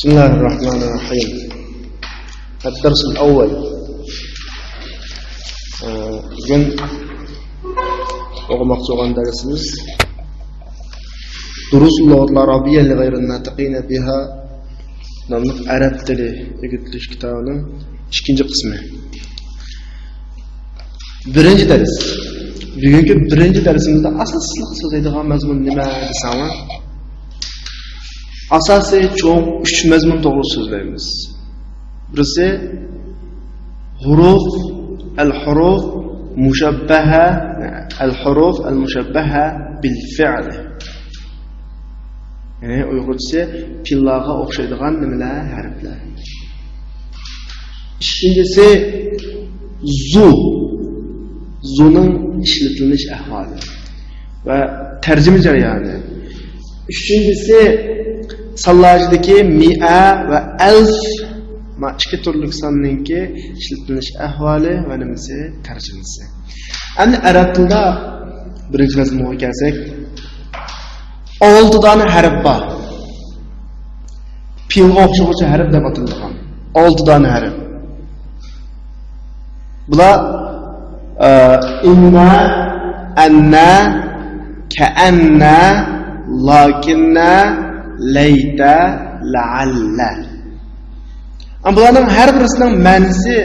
بسم الله الرحمن الرحيم. الدرس الأول. بugün o'qimoqchi bo'lgan darsimiz Durusul Lug'atil Arabiyya li g'ayri natiqina biha nomli arab tili o'rgatish kitobining ikkinchi qismi. Birinchi dars. Bugungi birinchi darsimizda asosli so'zlaydigan mazmun nima desam, asosiy cho'ng 3 mazmun to'g'ri so'zlaymiz. Birisi huruf al-huruf mushabbaha al-huruf al-mushabbaha bil fi'l. Yani Uyg'urcha pillaga o'xshaydigan nimalar, harflar. Ikkinchisi zu'ning ishlatilish ahvoli va tarjima jarayoni. Uchinchisi sallajdagi mi'a va alf ma ikki turli sonninki ishlatilish ahvoli va nimasi tarjimasi. Endi arab tilida birinchi mazmunga kelsak, 6 dona harf bor. Pilga o'xshovchi harf deb atalgan. 6 dona harf. Bular inna, anna, ka'anna, lakinna, layta, la'alla. Bularning har birisining ma'nosi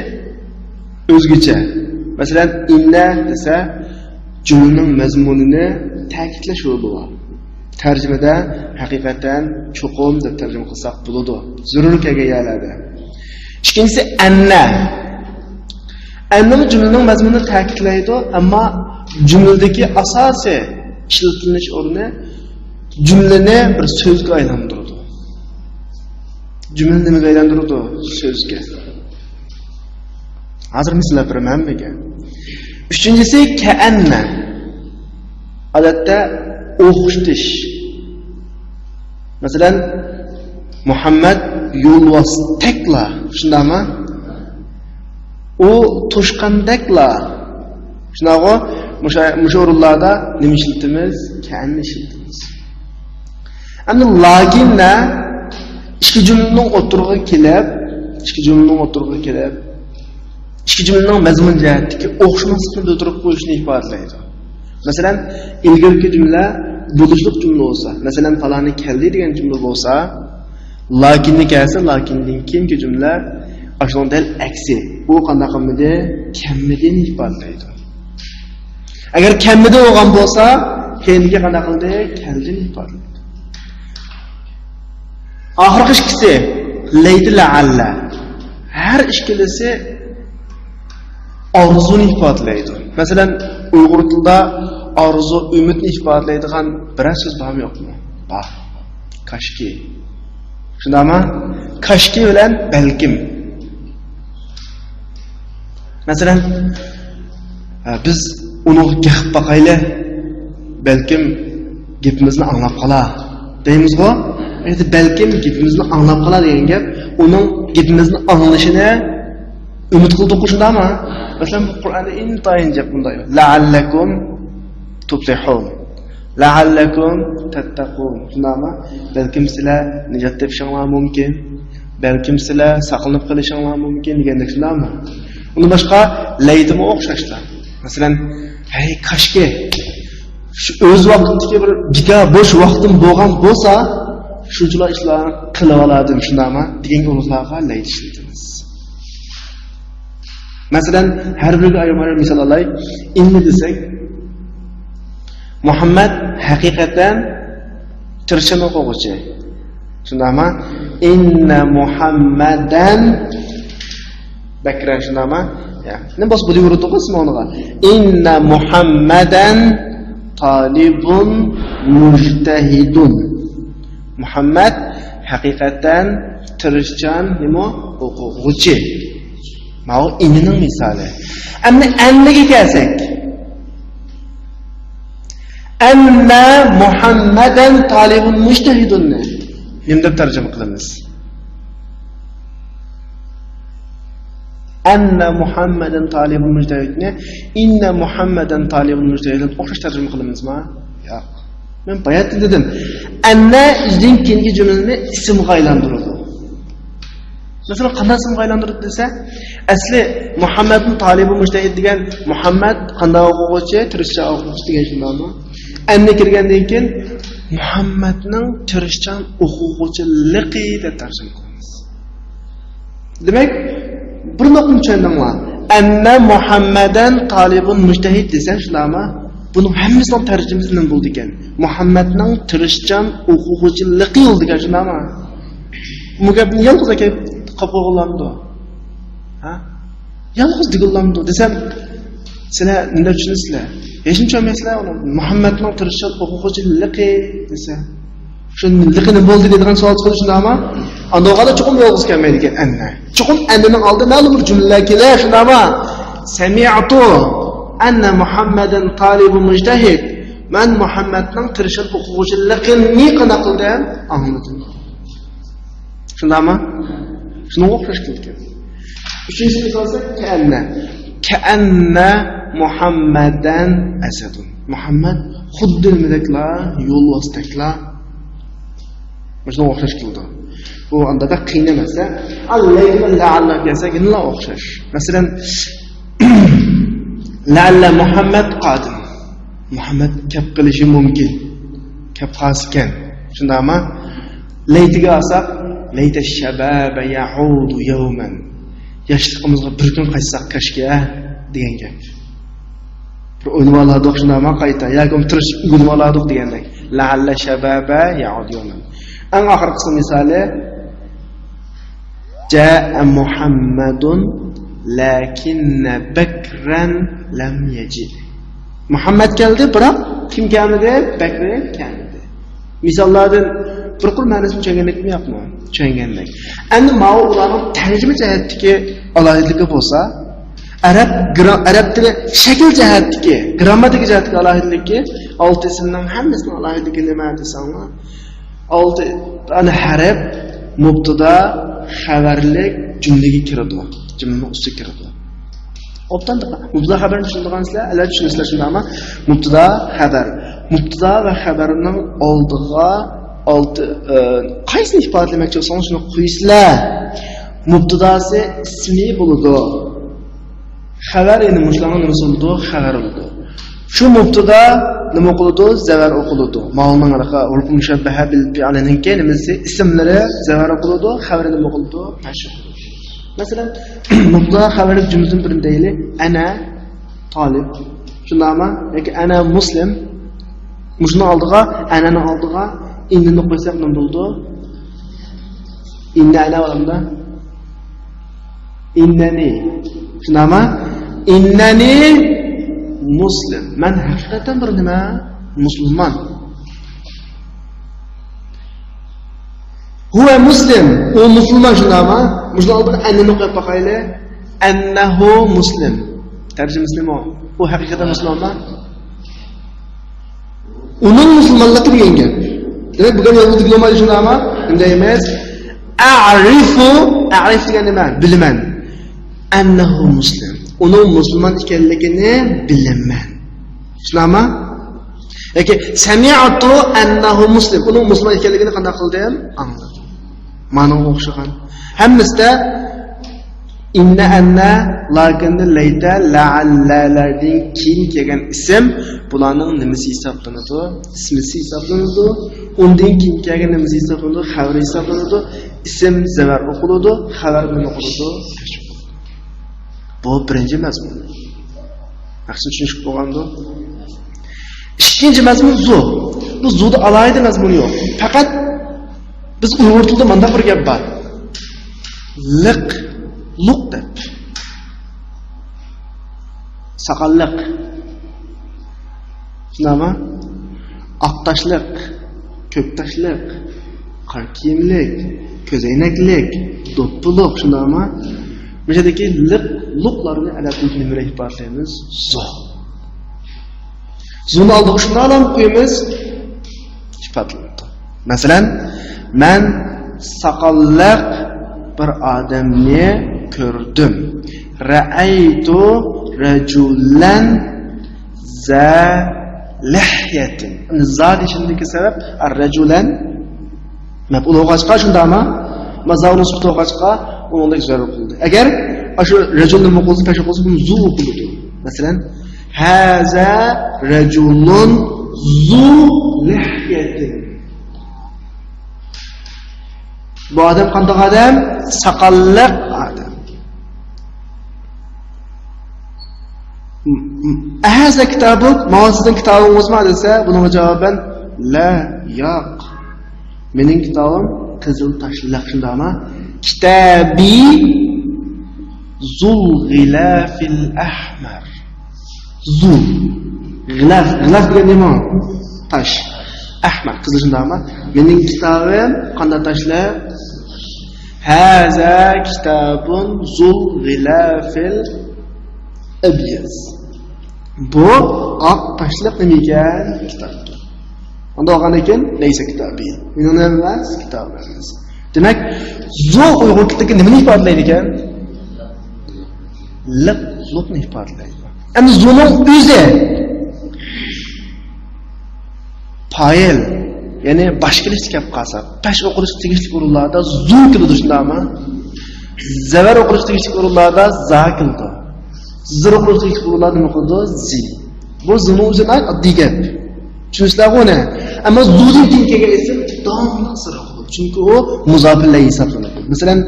o'zgacha. Masalan, inna desa jumlaning mazmunini ta'kidlash yo'li bor. Tarjimada haqiqatan cho'qim deb tarjima qilsak bo'ladi. Zarur kelganlarida. Ikkinchisi anna. Anna jumlaning mazmunini ta'kidlaydi, ammo jumladagi asosiy ishlatilish o'rni jumlani bir so'zga aylantiradi. Jumlani nimaga aylantiradi? So'zga. Hozir misol beraman menga. Uchinchisi ka'anna. Odatda o'xshatish. Masalan, Muhammad yo'lvostakla, shundaymi? U to'shqandakla. Shunaqa musha o'rinlarda nima ishlatamiz? Ka'anna ishlatamiz. Endi laginna ikki jumlaning o'tirig'iga kelib, ikki jumlaning mazmun jihatdagi o'xshamaslikni bildirib qo'yishni ifodalaydi. Masalan, ilgirki jumla bo'lishliq jumla bo'lsa, masalan, faloni keldi degan jumla bo'lsa, lakinni kelsa, lakindan keyingi jumla ashundan dal aksi. Bu qanday qilmadi? Kammidini ifodalaydi. Agar kammida bo'lgan bo'lsa, keyingi qanday qildi? Keldini ifodalaydi. Oxirgi ikkisi laydi la'alla. Har ikkilisi orzuni ifodalaydi. Masalan, Uyg'ur tilida orzu, umidni ifodalaydigan biror so'z bormi yo'qmi? Bor. Kashki. Shundaymi? Kashki bilan balkim. Masalan, biz uni gapib baqayli, balkim gapimizni anglab qolar deymiz-ku. Endi balkim gapimizni anglab qolar degan gap, uning gapimizni anglashini umid qildik shundaymi? Masalan, bu Qur'onda intayin gap bunday. La'allakum tuflihun. La'allakum tattaqun. Shundaymi? Balkim sizlar nijot topishinglar mumkin. Balkim sizlar saqlanib qolishinglar mumkin degandek shundaymi? Uni boshqa laydimi o'xshashlar. Masalan, hey kashki shu o'z vaqtidagi bir giga bo'sh vaqtim bo'lgan bo'lsa, shunchalar ishlarni qilib oladim shundaymi? Degan o'rinlarga layd ishlatamiz. Masalan, har bir ayollar misol olay, inni desak, Muhammad haqiqatan tirishini o'quvchi. Shundaymi? Inna Muhammadan bakra shundaymi? Ya. Nima bos bo'lib yurdi qismoniga. Inna Muhammadan talibun mujtahidun. Muhammad haqiqatan tirishchan nima o'quvchi. Mana inining misoli. Ammo annaga kelsak, anna Muhammadan talibun mujtahidun. Nima deb tarjima qilamiz? Anna Muhammadan talibun mujtahidni inna Muhammadan talibun mujtahidni o'xshash tarjima qilamizmi? Yo'q. Men bayat dedim. Anna izning keyingi jumlani ismga aylantiradi. Mesela qanday ismga aylantirdi desa, asli Muhammadning talibi mujtahid degan Muhammad qanday o'quvchi, tirishchan o'quvchi degan shundaymi? Endi kirgandan keyin Muhammadning tirishchan o'quvchiligi deb tarjima qilamiz. Demak, bir nuqta tushundingmi? Anna Muhammadan talibun mujtahid desa shundaymi? Buning hammasining tarjimasi nima bo'ldi ekan? Muhammadning tirishchan o'quvchiligi yo'l degan shundaymi? Bu gapni yolg'iz aka qopqo'g'lamdi. Ha? Yolg'iz digillamdi desam, sizlar nima tushunasizlar? Hech kim tushunmaysizlar uni. Muhammadning tirishchan o'quvchiligi desa, shuningligini nima bo'ldi degan savol chiqdi shundaymi? Andoqada chuqum yolg'iz kelmaydi ekan anna. Chuqum annaning oldida ma'lum bir jumlalar kelar shundaymi? Sami'tu anna Muhammadan talibun mujtahid. Men Muhammadning tirishchan o'quvchiligini qana qildim? Anladim. Shundaymi? Shuni o'qish kerak. Uchinchi misolsa ka'anna Muhammadan asadun. Muhammad xuddi nimadagilar, yo'lbostaklar. Shuni o'qish kerak. Bu andada qiyin emas. Allayhi la'alla desagina o'qish. Masalan, la'alla Muhammad qadim. Muhammad kap qilishi mumkin. Kap qaskan. Shundaymi? Laytiga olsak Layta shababa ya'udu yawman. Yoshligimizga bir kun qaytsak kashga degan gap. Bir o'ynab oladik shundaymi qayta, yoki tirishib o'ynab oladik degandek. La'alla shababa ya'udu yawman. Eng oxirgi misoli ja'a Muhammadun lakinna Bakran lam yaji. Muhammad keldi, biroq kim kelmadi? Bakr keldi. Misollardan bir qur ma'nosini tushunganlikmi yo'qmi? Tushunganlik. Endi ma'u ularning tarjima jihatdagi alohidligi bo'lsa, arab tili shakl jihatdagi, grammatik jihatdagi alohidligi, olti ismning hammasining alohidligi nima desangmi? Olti ana harf, mubtada, xabarlik jumlaga kiradi. Jumlaning ustiga kiradi. Obdan mubtada xabarni tushundigansizlar, albatta tushunasizlar shundaymi? Mubtada xabar. Mubtada va xabarning oldiga qaysini ifodalamoqchi bo'lsangiz shuni qo'ysizlar. Mubtadasi ismi bo'ladi. Xabar endi mushlarning nima bo'ladi? Xabar bo'ladi. Shu mubtada nima qiladi? Zavar o'qiladi. Ma'lumning raqa urf mushabbaha bil fi'lining nimasi ismlari zavar o'qiladi, xabar nima qiladi? Mashhur. Masalan, mubtada xabarlik jumladan birini deylik, ana talib. Shundaymi? Yoki ana muslim. Mushni oldiga, anani oldiga innani qo'ysak nima bo'ldi? Inna ana olamda. Innani. Shundaymi? Innani muslim. Men haqiqatan bir nima? Musulmon. Huwa muslim. U musulmon shundaymi? Mushni oldiga annani qo'yib boqaylik. Annahu muslim. Tarjimasi nima? U haqiqatan musulmonmi? Uning musulmonligi degan gap. Demak, bugun yolg'izlik bo'lmaydi shundaymi? Bunday emas. A'rif degan nima? Bilaman. Annahu muslim. Uning musulmon ekanligini bilaman. Shundaymi? Yoki sami'tu annahu muslim. Uning musulmon ekanligini qanday qildim? Angladim. Ma'no o'xshagan. Hammasida inna anna lakinni layta la'allalardan keyin kelgan ism bularning nimasi hisoblanadi? Ismisi hisoblanadi. Undan keyin kelgan nimasi hisoblanadi? Xabar hisoblanadi. Ism zavar o'qiladi, xabar nima o'qiladi? Bu birinchi mazmun. Yaxshi tushunib bo'lganda. Ikkinchi mazmun zu. Bu zuda alohida mazmun yo'q. Faqat biz Uyg'ur tilida menda bir gap bor. Luq deb. Saqalliq. Shunami? Oqtashliq, ko'ktashliq, qor kiyimlik, ko'zoynaklik, do'ppiloq shundami? Meshadagi luqlarni arab tilida nima deb ifodalaymiz? Zu. Zuni oldiga shuni olib qo'yamiz. Ifodalaydi. Masalan, men saqalliq bir odamni ko'rdim. Ra'aytu rajulan za lihyatin. Zadi shundaki sabab ar-rajulan maf'ul o'qashqa shundami? Mazavni sut o'qashqa onunla güzel okuldu. Eğer şu reculun okuldu, peş okuldu bunu zu okuldu. Mesela haza reculun zu lihyetin. Bu adam qanday adam? Sakallık adam. Haza kitabuk, mavzudun kitabınız mı dese bunun cevaben la yok. Mening kitabım qizil taşlıq shundaymi? Kitabi zul ghilafil ahmar. Zul ghilaf degan nima? Tash. Ahmar qizil shundaymi? Mening kitabim qanday tashlar? Haza kitabun zul ghilafil abyaz. Bu oq tashliq nima ekan? Kitob. Onda olgan ekan, neyse kitobi. Meni emas, kitob emas. Demak, zo Uyg'ur tilidagi nimani ifodalaydi ekan? Liqni ifodalaydi. Endi zoning o'zi fa'il, ya'ni boshqalish kelib qolsa, tash o'qilish tegishli o'rinlarda zo keladi shundaymi? Zavar o'qilish tegishli o'rinlarda za keladi. Zir o'qilish tegishli o'rinlarda nima qildi? Zi. Bu zini o'zidan oddiy gap. Tushunishlar buni. Ammo zuning kelgan ism davomli sira qiladi. Chunki u muzofillar hisoblanadi. Masalan,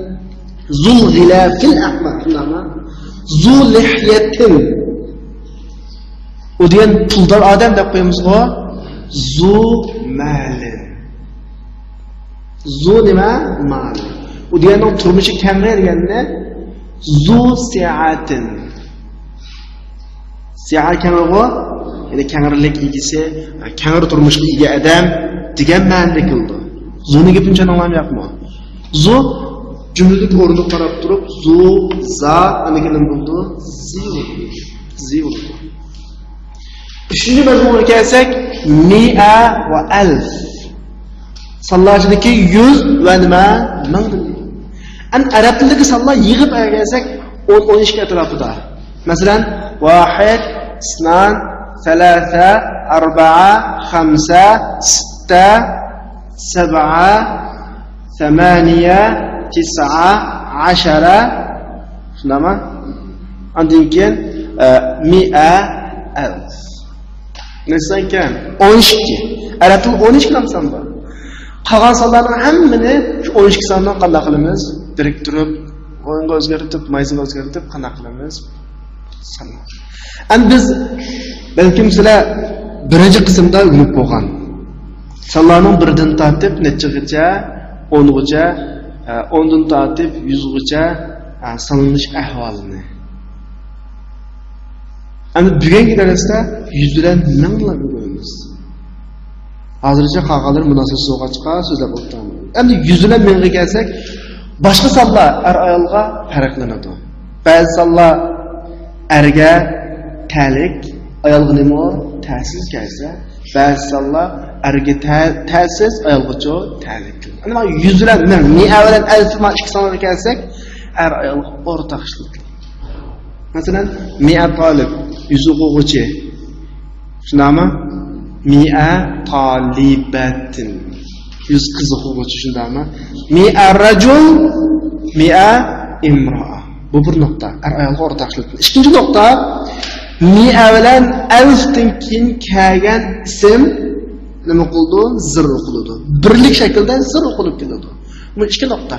zul ghilafil ahmar shundaymi? Zul lihyatin. U degan puldor odam deb qo'yamiz-ku. Zu mali. Zu nima? Mali. U deganning turmushi kamroq deganda zu si'atin. Si'a kamroq, ya'ni kangirlik egisi, kangir turmushga ega odam degan ma'noda keldi. Zuni gapini tushunolmayapmi? Zu jumlalik o'rniga qarab turib, zu za aniqlan bo'ldi. Zi. Uchinchi mazmunga kelsak, mi'a va alf. Sonlardagi 100 va nima? 1000. An arab tilidagi sonlar yig'ib kelsak 10-12 atrofida. Masalan, 1 2 3 4 5 6 7 8 9 10 shundami? Undan keyin mi'a alf. Nesan ekan? 12. Arab tili 12 ham son bor. Qolgan sonlarning hammani shu 12 sondan qanday qilamiz? Biriktirib, o'yinga o'zgartirib, mayzini o'zgartirib qanday qilamiz? Sonlar. Endi biz balkim sizlar birinchi qismda o'rganib bo'lgan. Sonlarning 1dan tortib nechigacha, 10gacha, 10dan tortib 100gacha sonlanish ahvolini. Endi bugungi darsda 100 bilan minglar o'rganamiz. Hozircha qolganlar munosib so'g'achqa so'zlab o'tamiz. Endi 100 bilan mingga kelsak, boshqa sonlar ayolga farqlanadi. Ba'zi sonlar erga talik, ayolga nima ta'sis kelsa, ba'zi sonlar erga ta'sis, ayolga talik. Ana 100 bilan ming bilan alf ma ikki sonlarga kelsak, er ayolga o'rtaq ishlik. Masalan, mi'a talib, 100 o'quvchi. Shundami? Mi'a talibatin. 100 qiz o'quvchi shundami? Mi'a rajul, mi'a imro'a. Bu bir nuqta. Er ayolga o'rtaqlik. Ikkinchi nuqta, mi'a bilan alfdan keyin kelgan ism nima qildi? Zir o'qiladi. Birlik shaklda zir o'qilib keladi. Bu ikki nuqta.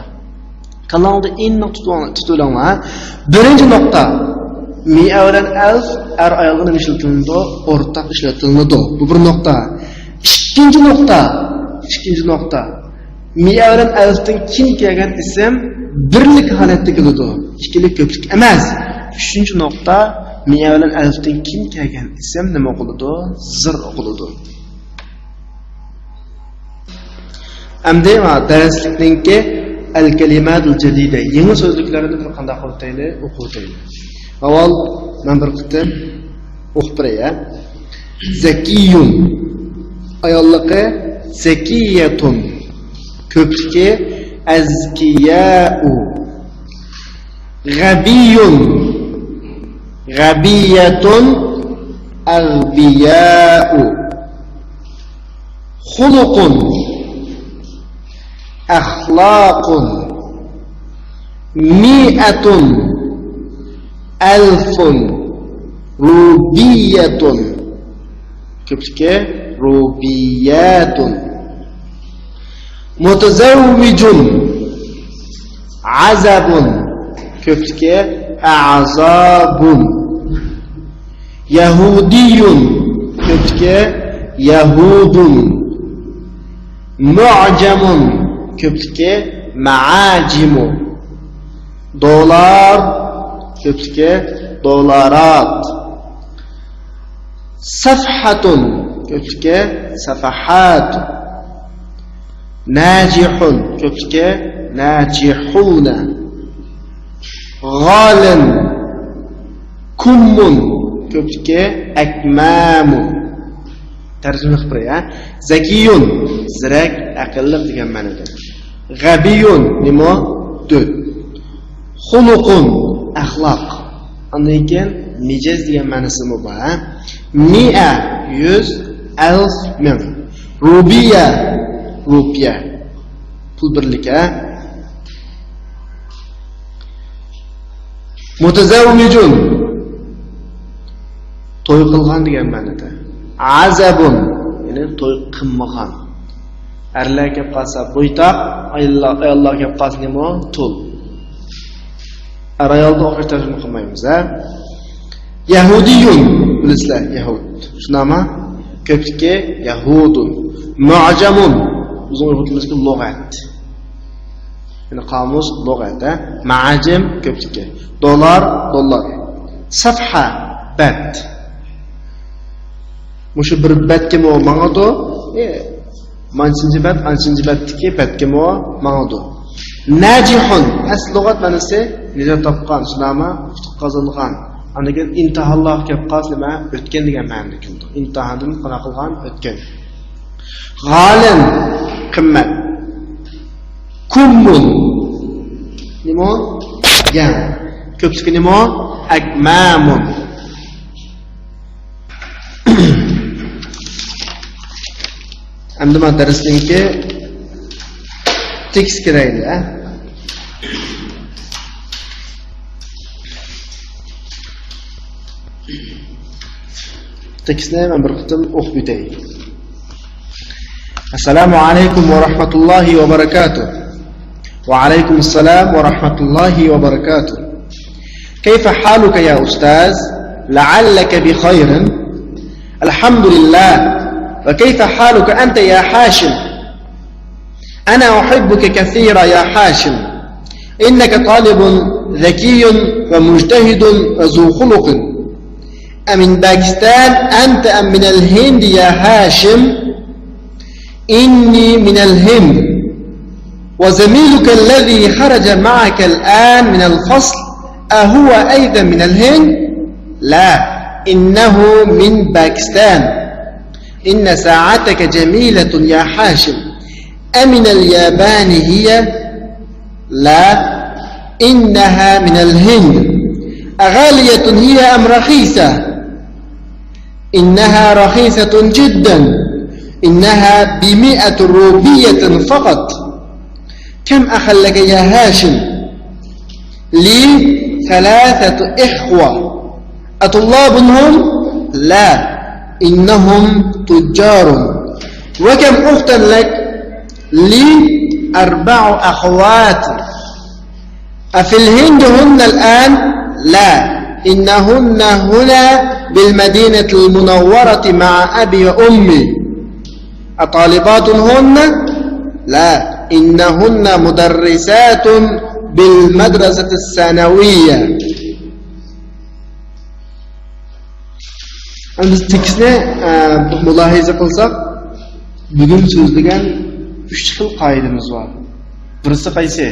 Kalongda eng tutulanglar. Birinchi nuqta, mi'a bilan alf er ayolga nima ishlatiladi? O'rtaq ishlatiladi. Bu bir nuqta. Ikkinchi nuqta, mi'a bilan alfdan keyin kelgan ism birlik holatda keladi. Ikkilik ko'plik emas. Uchinchi nuqta, mi'a bilan alfdan keyin kelgan ism nima qiladi? Zir o'qiladi. Endi darslikninki al-kalimatul jadida, yangi so'zliklarni bir qanday qilib o'qitaylik. Avval men bir qitim o'qib beray. Zakiyun ayolligi zakiyatun, ko'pligi azkiyau. G'abiyun g'abiyatun aghbiyau. Xuluqun akhlaqun mi'atun alfun rubiyatun ko'pchilikka rubiyatun mutazawwijun azabun ko'pchilikka a'zabun yahudiyun ko'pchilikka yahudun mu'jamun ko'pchilikka ma'ajimu dolar ko'pchilikka dolarat safhatun ko'pchilikka safahat najihun ko'pchilikka najihuna g'olin kummun ko'pchilikka akmamun tarjima qilib qo'yay. Zakiyun zirak aqlli degan ma'noda. G'abiyun nima? Dud. Xuluqun axloq. Undan keyin mijoz degan ma'nosi bor. Mi'a 100 alf ming. Rubiya rupiya pul birligi. Mutazawwijun to'y qilgan degan ma'noda. Azabun ya'ni to'y qilmagan. Erlar kelib qolsa bo'ytoq, ayollar kelib qolsa nima? Tul. Ayolni o'xshash tarjima qilmaymiz, a? Yahudiyun bilasizlar, yahud. Shunami? Ko'pchilikka yahudun. Mu'jamun o'zing o'qitmizga lug'at. Ya'ni qomus lug'at, a? Ma'ajim ko'pchilikka. Dollar. Safha bat. Mushu bir batga ma'noda, manchinchi bat, anchinchi batdiki batga ma'noda. Najihun asl lug'at ma'nosi nijot topgan, shunami? Futuh qozongan. Aniga imtihonlar kelib qolsa nima? O'tgan degan ma'noda keldi. Imtihondan qana qilgan o'tgan. G'olim qimmat. Kummun nima? Yan. Ko'pchilik nima? Akmamun. Endi men darsningki tekst kerakli, a? Tekstni men bir qitim o'qib o'tay. Assalomu alaykum va rahmatullohi va barakatuh. Wa alaykum assalam va rahmatullohi va barakatuh. كيف حالك يا أستاذ؟ لعلك بخير. الحمد لله. وكيف حالك أنت يا حاشم؟ أنا أحبك كثيرا يا حاشم. إنك طالب ذكي ومجتهد وذو خلق. أمن باكستان أنت أم من الهند يا هاشم؟ إني من الهند. وزميلك الذي خرج معك الآن من الفصل أهو أيضا من الهند؟ لا، إنه من باكستان. إن ساعتك جميلة يا حاشم. أمن اليابان هي؟ لا، إنها من الهند. أغالية هي أم رخيصة؟ إنها رخيصة جدا. إنها ب100 روبية فقط. كم أخا لك يا هاشم؟ لي 3 إخوة. أطلاب هم؟ لا، إنهم تجار. وكم أختا لك؟ لي 4 أخوات. أفي الهند هن الآن؟ لا، إنهن هنا بالمدينة المنورة مع أبي وأمي. أطالبات هن؟ لا، إنهن مدرسات بالمدرسة الثانوية. Biz tekstni mulohaza qilsak, bugun so'zlagan 3 xil qoidamiz bor. Birisi qaysi?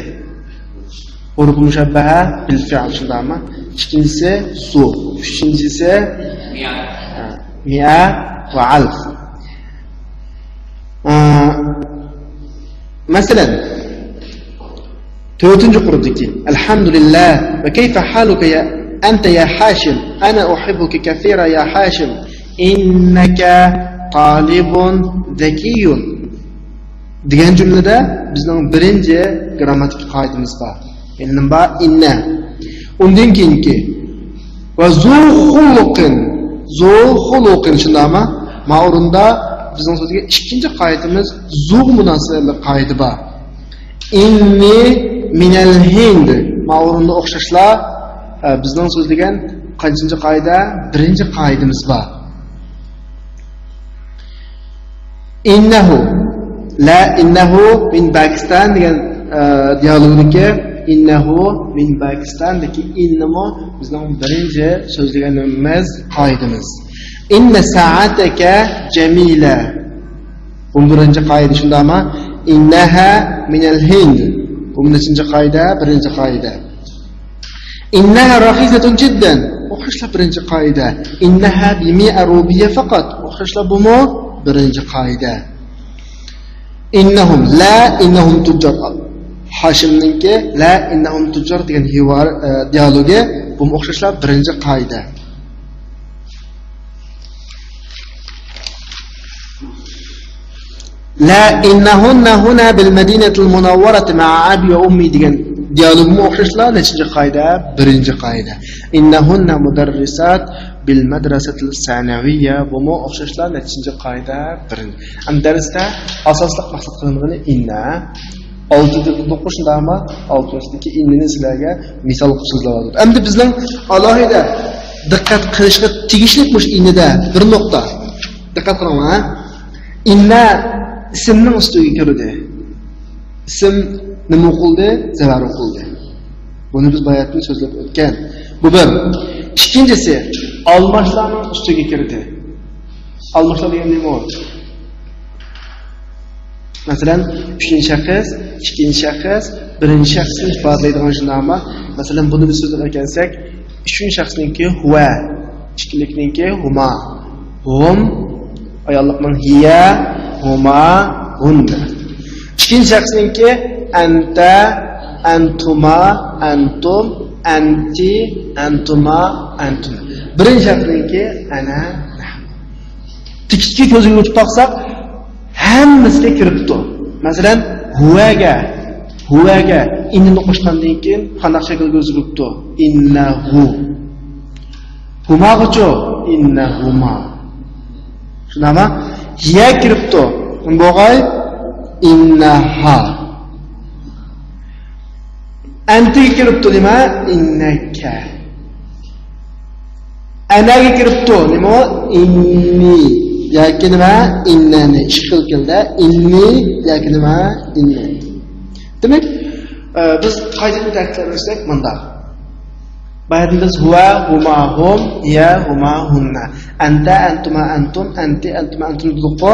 Urf mushabbaha bil fi'l shundami? Ikkinchisi su, uchinchisi mi'a va alf. Masalan, 4-chi qurdiki. Alhamdulillah va kayfa haluka ya anta ya Hashim? Ana uhibbuka kathira ya Hashim. Innaka talibun zakiyun. degan jumlada bizning birinchi grammatik qoidamiz bor. Endi ba inna. Undan keyingi va zu xuluqin shundami? Ma'runda bizning so'zga ikkinchi qoidamiz zu munosabatli qoida bor. Inni minal hind. Ma'runda o'xshashlar bizning so'zlagan qancha qoida? Birinchi qoidamiz bor. Innahu la innahu min Pakistan degan dialogdagi innahu min Pakistandagi innamo bizning birinchi so'zlaganimiz qoidamiz. Inna sa'ataka jamila. Bu birinchi qoida shundami? Innaha minal hind. Bu nechinchi qoida? Birinchi qoida. Innaha raxizatun jiddan. O'xshashlar birinchi qoida. Innaha bi 100 rubiya faqat. O'xshashlar bumi? Birinchi qoida. Innahum la innahum tujjar. Hashimninki la innahum tujjar degan hivar dialogi bu o'xshashlar birinchi qoida. La innahunna huna bil madinatil munawwarati ma'a abi wa ummi degan dialog mu o'xshashlar nechinchi qoida? Birinchi qoida. Innahunna mudarrisat bil madrasatil sanawiyya bu mu o'xshashlar nechinchi qoida? Birinchi. Am darsda asosli maqsad qilingani inna 6.9 shundami? 6-dagi innini sizlarga misol qilib so'zlayapti. Endi bizning alohida diqqat qilishga tegishli bo'sh innida bir nuqta. Diqqat qiling ha. Inna ismning ustiga kirdi. Ism nima qildi? Zarar qildi. Buni biz bayatni so'zlab o'tgan. Bu bir. Ikkinchisi, almashlarning ustiga kirdi. Almashlar degan nima? Masalan, uchinchi shaxs, ikkinchi shaxs, birinchi shaxsni ifodalaydigan shundami? Masalan, buni biz so'zlab o'tgansak, uchinchi shaxsningki huwa, ikkinchilikningki huma. Hum ayollikning hiya, huma, hunna. İkinci shaxsningki anta, antuma, antum, anti, antuma, antum. Birinchi shaxsningki ana. Tikitga ko'zini yutib taqsaq, hammasiga kiribdi. Masalan, huvaga innini qo'shgandan keyin qanday shaklga o'zgaribdi? Innahu. Huma'gacha innahuma. Shunami? Hiya kiribdi. Bo'g'ay innaha. Antiga kiribdi nima? Innaka. Anaga kiribdi nima? Inni. Yoki nima? Innani. Shikil keldi. Inni yoki nima? Inni. Demak, biz qoidani ta'kidlasak bunda. Bayatimiz huwa, huma, hum, hiya, huma, hunna. Anta, antuma, antum, anti, antuma, antum dedik-ku.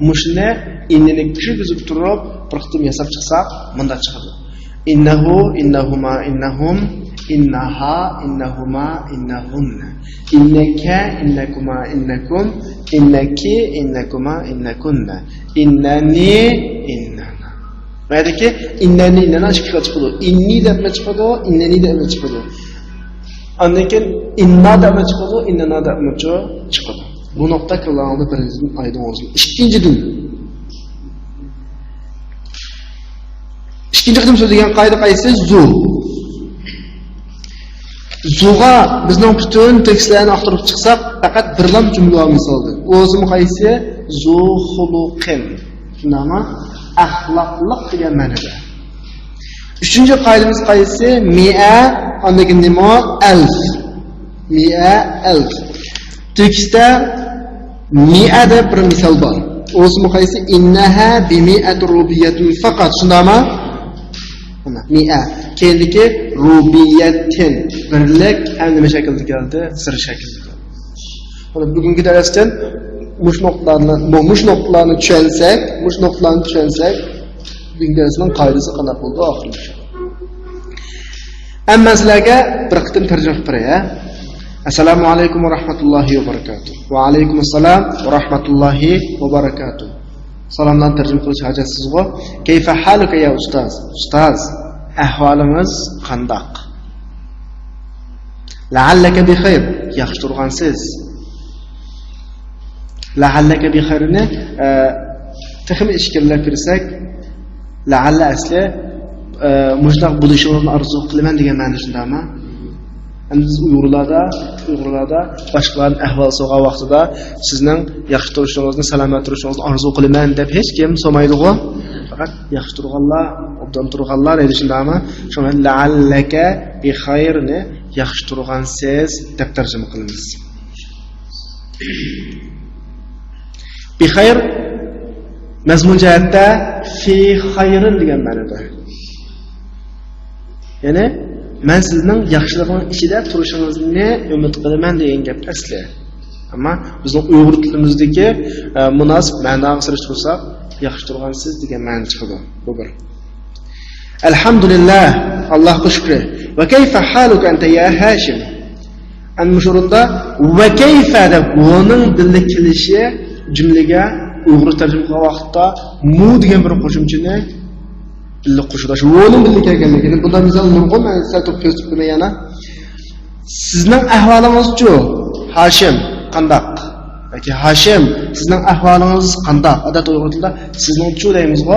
Mushni innini kirgizib turib, bir qitim yasab chiqsak, bunda chiqadi. Innahu, innahuma, innahum, innaha, innahuma, innahunna. Innaka, innakuma, innakum, innaki, innakuma, innakunna. Innani, innana. Bayatiki innani innana chiqib chiqadi. Inni deb chiqadi, innani deb chiqadi. Ondan keyin inna deb chiqadi, innana deb chiqadi. Bu nuqta qilganda birinchi oydan o'zim. Ikkinchidan qidim so'zlagan qoida qaysi? Zu. Zuga bizning butun tekstlarni oqtirib chiqsak, faqat birlam jumla misoldi. O'zim qaysi? Zu xuluqin. Shunami? Axloqliq degan ma'noda. Uchinchi qoidamiz qaysi? Mi'a, ondan keyin nima? Alf. Mi'a, alf. Tekstda mi'a deb bir misol bor. O'zim qaysi? Innaha bi mi'ati rubiyatin faqat. Shundami? Mi'a. Keyingi rubiyatin. Birlik ham nima shaklda keldi? Sir shaklda. Mana bugungi darsdan mush nuqtalarni tushunsak, bugungi darsning qoidasi qanday bo'ldi oxirgi. Amma sizlarga bir qitim tarjima qilib beray. Assalomu alaykum va rahmatullohi va barakatuh. Va alaykum assalom va rahmatullohi va barakatuh. Salomdan tarjima qilish hojatsiz-ku. Kayfa haluka ya ustoz? Ustoz, ahvolimiz qandoq? La'allaka bi xayr. Yaxshi turgansiz. La'allaka bi xayrini texnik ishkillab kirsak, la'alla asli muştaq buluşuğunu arzu qiliman degan ma'noda shundaymi? Endi biz Uyg'urlarda boshqalarning ahvol so'g'a vaqtida sizning yaxshi turishingizni, salomat turishingizni arzu qilaman deb hech kim so'maydi-ku. Faqat yaxshi turganlar, obdan turganlar edi shundaymi? Shuni la'allaka bi xayrni yaxshi turgansiz deb tarjima qilamiz. Bi xayr mazmun jihatda fi xayrin degan ma'noda. Ya'ni men sizning yaxshilig'ingiz ichida turishingizni umid qilaman degan gap asli. Ammo bizning Uyg'ur tilimizdagi munosib ma'noga solishtirsak, yaxshi turgansiz degan ma'no chiqadi. Bu bir. Alhamdulillah, Allohga shukr. Va kayfa haluka anta ya Hashim? An mushurunda va kayfa deb uning dilda kelishi jumlaga Uyg'ur tarjima qilgan vaqtda mu degan bir qo'shimchani billa qo'shida shu o'lim billa kelganligini bundan misol nurg'un men sizga ko'rsatib qo'yaman yana. Sizning ahvolingiz-chi? Hashim qandaq? yoki Hashim sizning ahvolingiz qandaq? Odat Uyg'ur tilida sizning-chi deymiz-ku.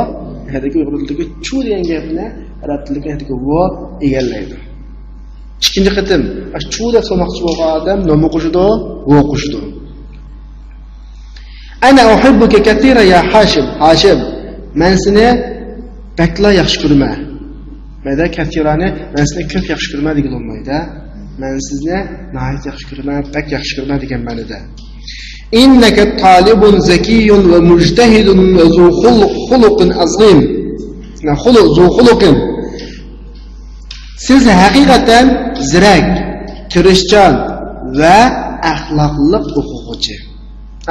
Hadagi Uyg'ur tilidagi chu degan gapni arab tilidagi hadagi vo egallaydi. Ikkinchi qatim chu deb so'moqchi bo'lgan odam nima qo'shidi? Vo qo'shidi. Ana uhibbuka katira ya Hashim. Hashim, men seni bakla yaxshi ko'raman. Menda katirani men seni ko'p yaxshi ko'raman degan bo'lmaydi. Men sizni nihoyat yaxshi ko'raman, bak yaxshi ko'raman degan ma'noda. Innaka talibun zakiyyun va mujtahidun va zu xuluqin azim. Zu xuluqin. Siz haqiqatan zirak, tirishchan va axloqli o'quvchi.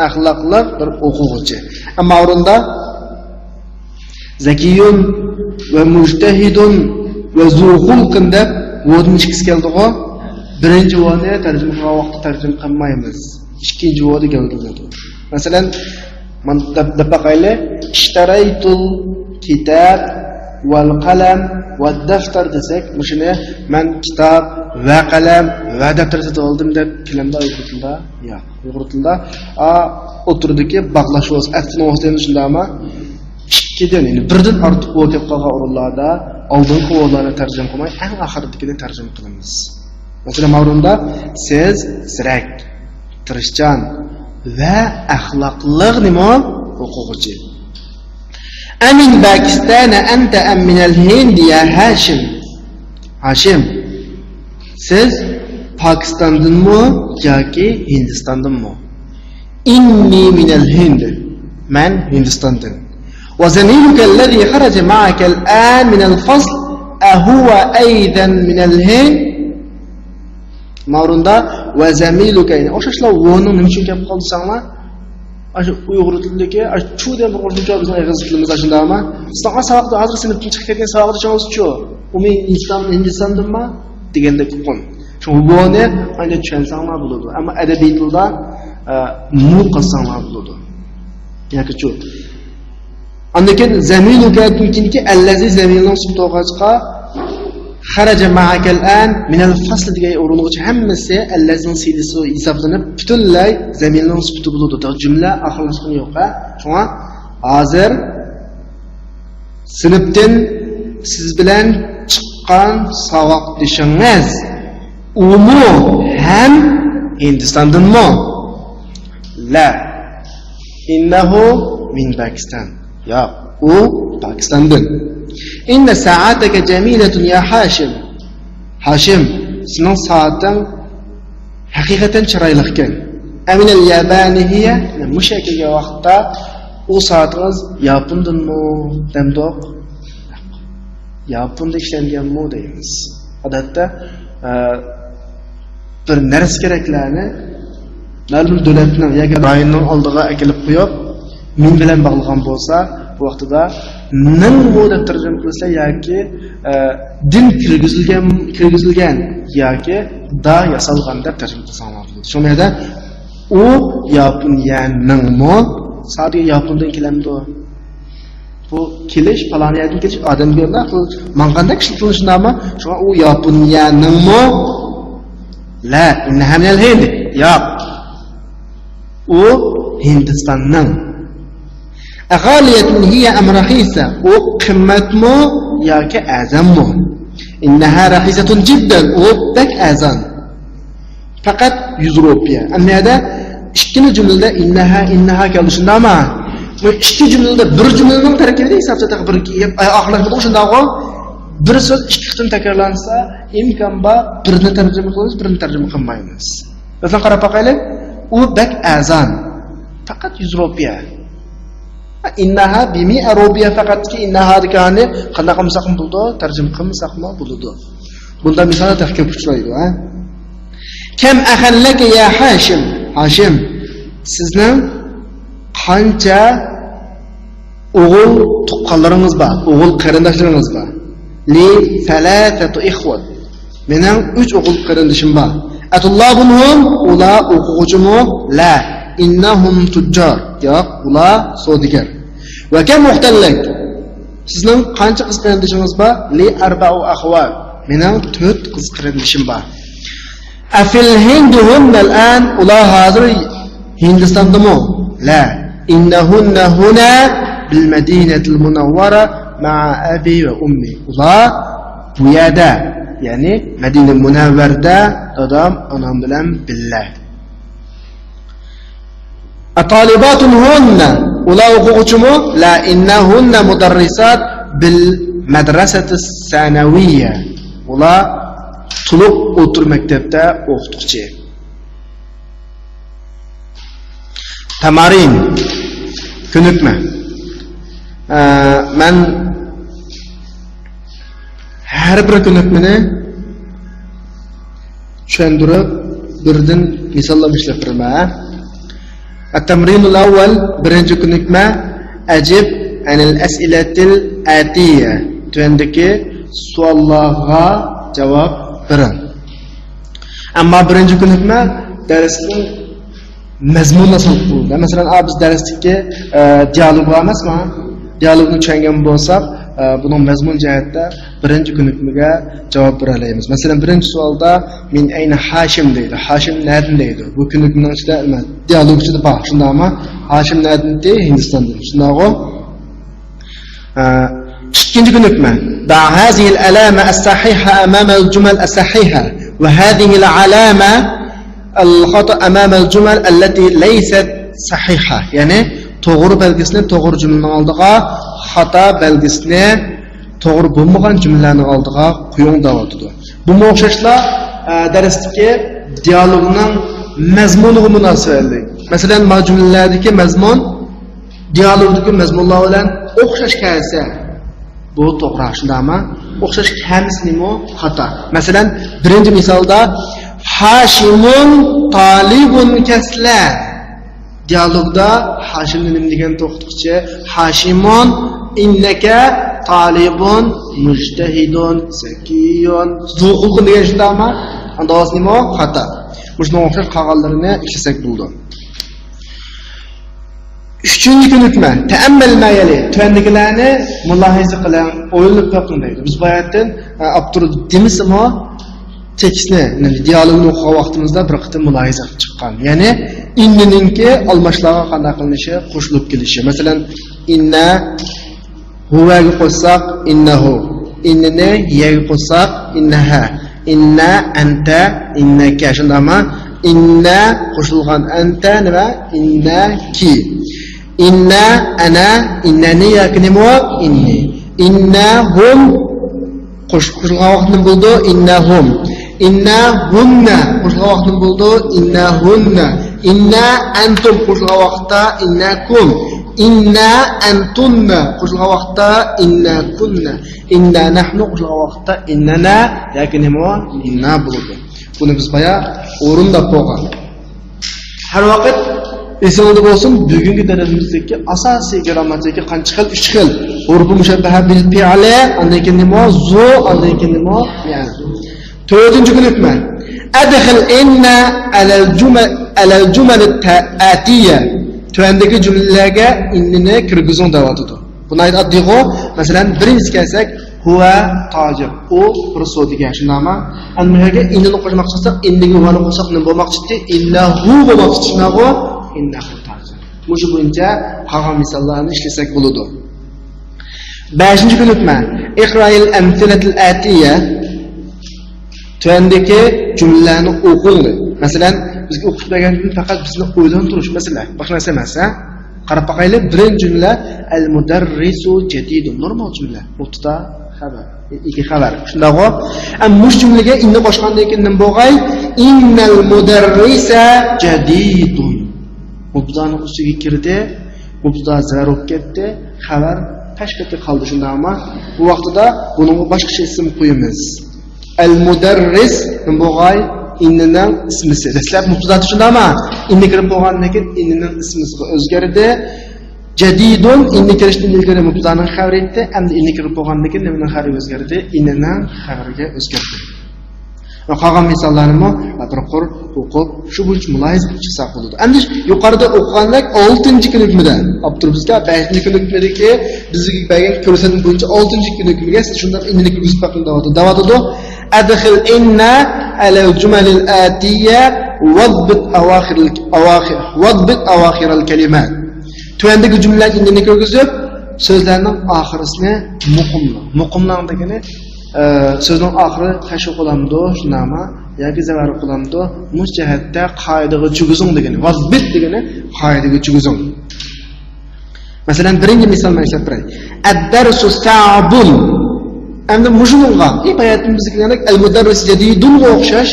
Axloqli bir o'quvchi. Ammo o'rinda zakiyun va mujtahidun va zu xuluqin deb vodni chiqis keldi-ku. Birinchi vodni tarjima qilgan vaqtda tarjima qilmaymiz. İkinci vodni keltirdi. Masalan, men dabaqayli ishtaraytul kitab val qalam va daftar desak, shuni men kitob va qalam va daftar sotib oldim deb kalamda o'qitildi. Yo'q, Uyg'ur tilida o'tirdiki bog'lash o'z aftini o'zini shundaymi? Ikkidan, ya'ni birdan ortiq bo'lib qolgan o'rinlarda oldingi vodlarni tarjima qilmay, eng oxiridagini tarjima qilamiz. Masalan, ma'runda siz zirak, tirishchan va axloqli nima o'quvchi. Amin Pakistan anta am min al-Hind ya Hashim. Hashim, siz Pokistondanmi yoki Hindistondanmi? Inni min al-Hind. Men Hindistondan. Wa zamiluka alladhi kharaja ma'aka al-an min al-fasl ahuwa aydan min al-Hind? Ma'runda va zamiluka, o'shashlar o'ni nima uchun gap qolsanglar? Aş Uyg'ur tilidagi chu deb bir qo'shimcha bizning yig'iz tilimizda shundaymi? Sizga saboqda hozir sinfdan chiqib ketgan saboqda chonsiz-chu. U men Hindistondanmi deganda qon. Shu bo'ni qanday tushunsanglar bo'ladi. Ammo adabiy tilda mu qilsanglar bo'ladi. Yoki-chu. Andakin zamiluka kimki allazi zamilning subtoqachqa xaraja ma'akal an min al-fasl degan o'ringacha hammasi allazning silisi hisoblanib butunlay zaminning sifati bo'ladi. Jumla oxirlashgan yo'q. Shunga hozir sinfdan siz bilan chiqqan saboqdoshingiz umu ham Hindistondanmi? La. Innahu min Pakistan. Yo'q, u Pokistondan. Inna sa'ataka jamilatun ya Hashim. Hashim, sening soating haqiqatan chiroyli ekan. Amin al-Yabani hiya, mushakaga vaqtda u soatingiz Yapondanmi demdoq? Yaponda ishlanganmi deymiz. Odatda bir narsa keraklarni ma'lum davlatning yoki rayonning oldiga akilib qo'yib, men bilan bog'lagan bo'lsa, bu vaqtida ning deb tarjima qilsa yoki din kirgizilgan yoki da yasalgan deb tarjima qilsanlar bo'ladi. Shu yerda u Yaponiyanningmi sadaqat Yapondan kelamdi. Bu kelish faloniyatdan kelish odamga men qanday kishi qilishnami? Shunga u Yaponiyanningmi? La, innaha min al-Hind. Yo'q. U Hindistonning. Aghaliyatun hiya am rakhisa. U qimmatmi yoki azanmi? Innaha rahisatun jiddan. U bak azan. Faqat 100 rupiya. Amniyada ikkini jumlada innaha keldi shundami? Bu ikki jumlada bir jumlaning tarkibida hisobchada bir oxirida shunday bir so'z ikki qitim takrorlansa, imkon bor birini tarjima qilamiz, birini tarjima qilmaymiz. Bizdan qarab boqaylik. U bak azan. Faqat 100 rupiya. Innaha bimi rupiya faqatki innaha degani qanday qilsak ham bo'ldi, tarjima qilmasak ham bo'ladi. Bunda misol tafkir uchraydi, ha? Kam ahallaka ya Hashim? Hashim, sizning qancha o'g'il tuqqanlaringiz bor, o'g'il qarindoshlaringiz bor? Li salatatu ikhwat. Mening 3 o'g'il qarindishim bor. Atullabunhum ula o'quvchimi? La, innahum tujjar. Yo'q, ular savdogar. Va kam muhtallak. Sizning qancha qiz qarindishingiz bor? Li arba'u akhwat. Mening 4 qiz qarindishim bor. Afil hinduhum al'an ular hozir Hindistondami? La, innahunna huna bil madinatil munawwara ma'a abi va ummi. Ular bu yerda, ya'ni Madina Munawvarda dadam, onam bilan billa. Atalibatun hunna ular o'quvchimi? La, innahunna mudarrisat bil madrasati sanawiyya. Ular tuluq o'tir maktabda o'qituvchi. Tamarin ko'nikma. Men har bir ko'nikmani tushuntirib, birdan misollamishlar beraman. At-tamrinul awwal, birinchi ko'nikma, ajib anil as'ilatil atiya. Tuandagi savollarga javob berin. Ammo birinchi ko'nikma darsning mazmuni nasıl bo'ldi. Masalan, biz darsdagi dialog emasmi? Dialogni tushungan bo'lsak, buning mazmun jihatda birinchi ko'nikmaga javob bera olamiz. Masalan, birinchi savolda men ayna Hashim deydi. Hashim nerdan deydi? Bu ko'nikmaning ichida dialog ichida bor. Shundaymi? Hashim nerdan deydi? Hindistondan. Shundaymi? İkinci ko'nikma. Da hazihi al-alama as-sahiha amama al-jumal as-sahiha wa hadhihi al-alama al-khata amama al-jumal allati laysat sahiha. Yani to'g'ri belgisini to'g'ri jumlaning oldiga, xato belgisini to'g'ri bo'lmagan jumlaning oldiga qo'ying deyotdi. Bu o'xshashlar darsdagi dialogning mazmuniga munosabatli. Masalan, majmulalardagi mazmun dialogdagi mazmunlar bilan o'xshash kelsa, bu to'g'ri, shundaymi? O'xshash kelmasmi xato. Masalan, birinchi misolda Hashimun talibun kasla. Dialogda Hashimni nima degan to'xtuvchi? Hashimun innaka talibun mujtahidun zakiyun zuqul degan shundaymi? Andoz nima? Xato. Shunga o'xshash qolganlarini ishlasak bo'ldi. Üçüncü ko'nikma, ta'ammal ma yali. Tuandikilarni mulohaza qiling, o'ylanib qo'ying deydi. Biz bu yerdan Abduruddimismi tekstni, dialogni o'qigan vaqtimizda bir qitim mulohaza qilib chiqqan. Ya'ni inninki almashlarga qanday qilinishi, qo'shilib kelishi. Masalan, inna huvaga qo'shsak innahu, innini yaga qo'shsak innaha, inna anta innaka. Shundaymi? Inna qo'shilgan anta nima? Innaki. Inna ana innani yaknimu inni. Inna hum qo'shilgan vaqtni bo'ldi innahum. Inna hunna qo'shilgan vaqtni bo'ldi innahunna. Inna antum qo'shilgan vaqtda innakum. Inna antunna qo'shilgan vaqtda innakunna. Inna nahnu qo'shilgan vaqtda innana yaknimu inna bo'ldi. Buni biz baya o'rinda qo'ygan. Har vaqt esingizda bo'lsin, bugungi darsimizdagi asosiy grammatikaga qancha xil 3 xil urf mushabbaha bil fi'li, undan keyin nima zu, undan keyin nima yani. To'rtinchi ko'nikma. Adkhil inna alal jumal at-ta'atiya. Tuandagi jumlalarga innini kirgizing deyotdi. Buni aytadiku, masalan, birinchi kelsak huwa tajir. U bir so'diga shundami? Annaga innini qo'shmoqchi bo'lsak, inniga vani qo'shsak nima bo'lmoqchi? Innahu bo'lmoqchi shunaqo? Innahu tajir. Mushu bo'yicha qolgan misollarni ishlasak bo'ladi. 5-ko'nikma. iqra'il amsilatil atiya tuandagi jumlalarni o'qing. Masalan, bizga o'qib bergan faqat bizni o'ylanib turish masala, boshqa narsa emas, ha? Qarab boqaylik, birinchi jumla al-mudarrisu jadidun, normal jumla. Mubtada, xabar, ikki xabar. Shundaqo, mush jumlaga inni qo'shgandan keyin nima bo'lg'ay? Innal mudarrisa jadidun. Mubtadaning ustiga kirdi, mubtada zarur ketdi, xabar tashqari qoldi. Shundaqmi? Bu vaqtida buning boshqa ism qo'yamiz. Al-mudarris nima bo'lg'ay? Innining ismisi. Dastlab mubtada shundami? Inni kirib bo'lgandan keyin innining ismisiga o'zgardi. Jadidun inni kirishdan ilgari mubtadaning xabari edi. Endi inni kirib bo'lgandan keyin nimaning xabari o'zgardi? Innining xabariga o'zgardi. Va qolgan misollarni atrofqor o'qib, shu bo'yicha mulohiz qilsa bo'ladi. Endi yuqorida o'qigandak 6-kunlikmida, Abdurbizga 5-kunlikmidagi bizga bergan ko'rsatma bo'yicha 6-kunlikmiga shunday inni kirgizib qo'yildi. Davatida adkhil inna ala al-jumal al-atiya wadbit awakhir al-kalimat. Tuandagi jumlalarni inni kirgizib, so'zlarning oxirisini muqimlang degani so'zning oxiri tashib qo'lamdi, shunami yoki zavar qo'lamdi, mujahatda qoidaga chuguzing degani. Wadbit degani qoidaga chuguzing. Masalan, birinchi misolni aytib beray. Ad-darsu sa'bun. Endi mushunga, iboyatimizga al-mudarris jadidun o'xshash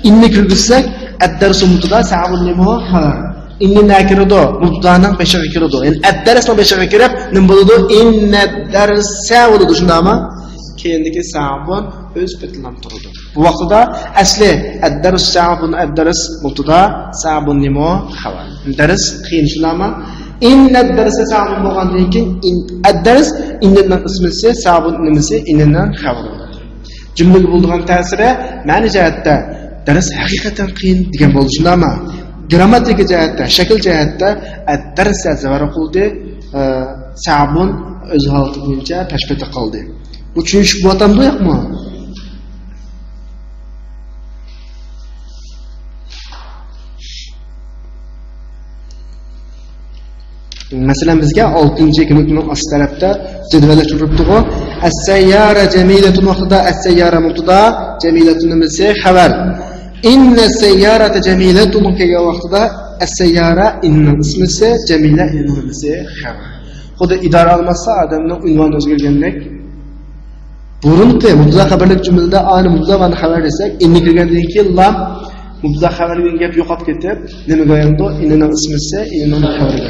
inni kirgizsak, ad-darsu mubtada sa'bun nima xabar. Inni nakirado, mubtadaning peshiga kiradi. Ya'ni ad-darsning peshiga kirib, nima bo'ladi? Inna-darsa bo'ladi, shundami? Keyindagi sa'bun o'z betlanib turadi. Bu vaqtida asli ad-dars sa'bun ad-dars mubtada sa'bun nima xabar. Dars qiyin shundami? Inna-darsa sa'bun bo'lgandan keyin ad-dars innining ismisi sa'bun nimasi innining xabari bo'ladi. Jumlaga bo'lgan ta'siri ma'ni jihatda dars haqiqatan qiyin degan bo'ldi, shundami? Grammatik jihatda, shakl jihatda ad-darsa zavar qildi, sa'bun o'z holati bo'yicha tashbih qildi. Bu tushunishib bo'tamdi yo'qmi? Masalan, bizga 6-kunlikning ost tarafda jadvalda turibdi-ku. As-sayyara jamilatun vaqtida as-sayyara mubtada, jamilatun nimasi xabar. Inna as-sayyarata jamilatun kelgan vaqtida as-sayyara inning ismisi, jamila inning nimasi xabar. Xuddi idora olmasa odamning unvoni o'zgargandek burunqi mubtada xabarlik jumlada ani mubtada va xabar desak, inni kirgandan keyin lam mubtada xabar degan gap yo'qolib ketib, nima qo'yildi? Inning ismisi, inning xabari.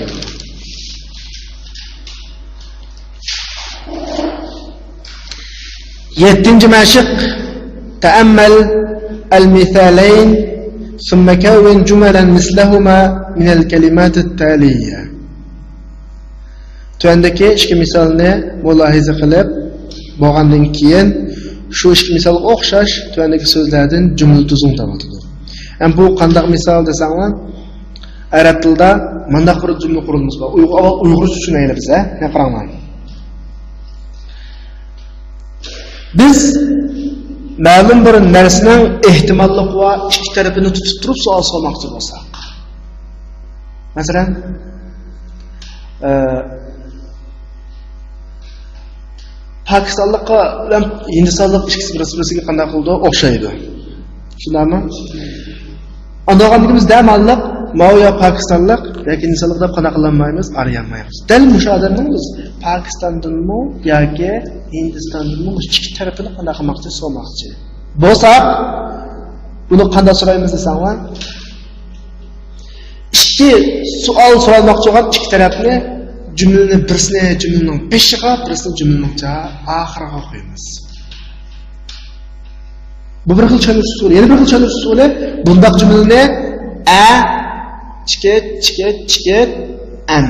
7-mashq ta'ammal al-mithalayn thumma kawwin jumalan mislahuma min al-kalimat at-taliya. Tuandagi ikki misolni mulohaza qilib bo'lgandan keyin shu ikki misol o'xshash tuandagi so'zlardan jumla tuzum topadi. Ham bu qanday misol desanglar, arab tilida manda bir jumla qurilmasi bor. Uyg'urcha tushunaylik biz, ha, qaranglar. Biz ma'lum bir narsaning ehtimollik va ikki tarafini tutib turib savol solmoqchi bo'lsak. Masalan, Pokistonlikqa bilan Hindistonlik ikkisi bir-biriga qanday qildi? O'xshaydi. Shundaymi? Andoqligimiz damalliq, Ma'oya Pokistonlik yoki Hindistonlik deb qanday qilmaymiz? Aramaymiz. Dal mushodarning biz Pokistondanmi yoki Hindistondanmi ikki tarafini qanday qilmoqchi so'moqchi. Bo'lsa, buni qanday so'raymiz desanglar, ikki savol so'ramoqchi bo'lgan ikki tarafni cümlenin birisini cümlenin peşiga, birisini cümlenin ahiriga qo'yamiz. Bu bir xil tushunish usuli. Yana bir xil tushunish usuli bundaq jumlani a chiket an.